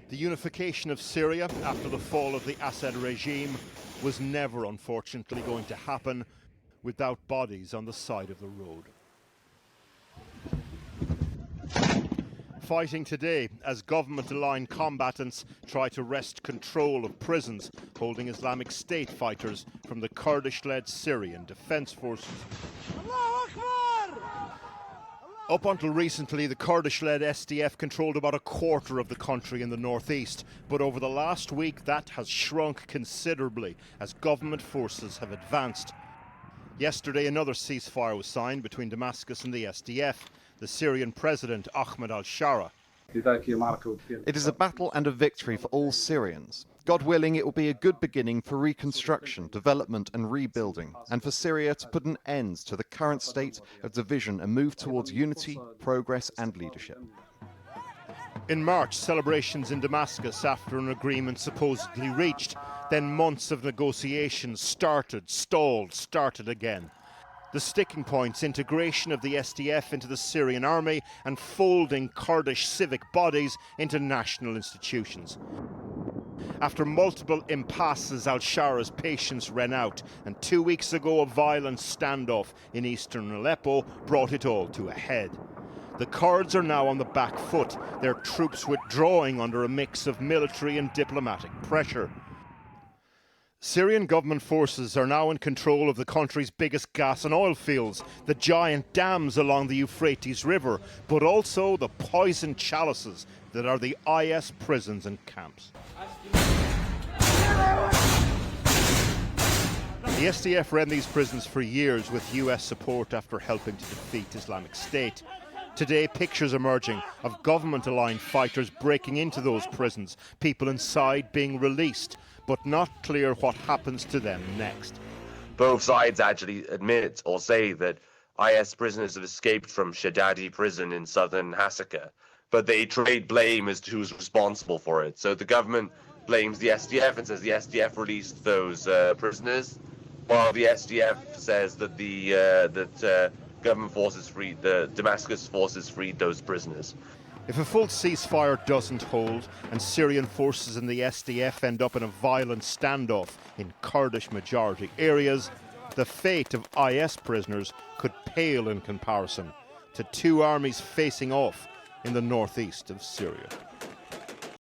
The unification of Syria after the fall of the Assad regime was never, unfortunately, going to happen without bodies on the side of the road. Fighting today as government-aligned combatants try to wrest control of prisons holding Islamic State fighters from the Kurdish-led Syrian defence forces. Up until recently, the Kurdish-led SDF controlled about a quarter of the country in the northeast, but over the last week that has shrunk considerably as government forces have advanced. Yesterday, another ceasefire was signed between Damascus and the SDF. The Syrian president, al-Sharaa. It is a battle and a victory for all Syrians. God willing, it will be a good beginning for reconstruction, development and rebuilding, and for Syria to put an end to the current state of division and move towards unity, progress and leadership. In March, celebrations in Damascus after an agreement supposedly reached. Then months of negotiations started again. The sticking points: integration of the SDF into the Syrian army and folding Kurdish civic bodies into national institutions. After multiple impasses, al-Sharaa's patience ran out, and 2 weeks ago a violent standoff in eastern Aleppo brought it all to a head. The Kurds are now on the back foot, their troops withdrawing under a mix of military and diplomatic pressure. Syrian government forces are now in control of the country's biggest gas and oil fields, the giant dams along the Euphrates River, but also the poisoned chalices that are the IS prisons and camps. The SDF ran these prisons for years with US support after helping to defeat Islamic State. Today, pictures emerging of government-aligned fighters breaking into those prisons, people inside being released, but not clear what happens to them next. Both sides actually admit or say that IS prisoners have escaped from Shaddadi prison in southern Hasaka, but they trade blame as to who's responsible for it. So the government blames the SDF and says the SDF released those prisoners, while the SDF says that the government forces freed, the Damascus forces freed those prisoners. If a full ceasefire doesn't hold and Syrian forces and the SDF end up in a violent standoff in Kurdish-majority areas, the fate of IS prisoners could pale in comparison to two armies facing off in the northeast of Syria.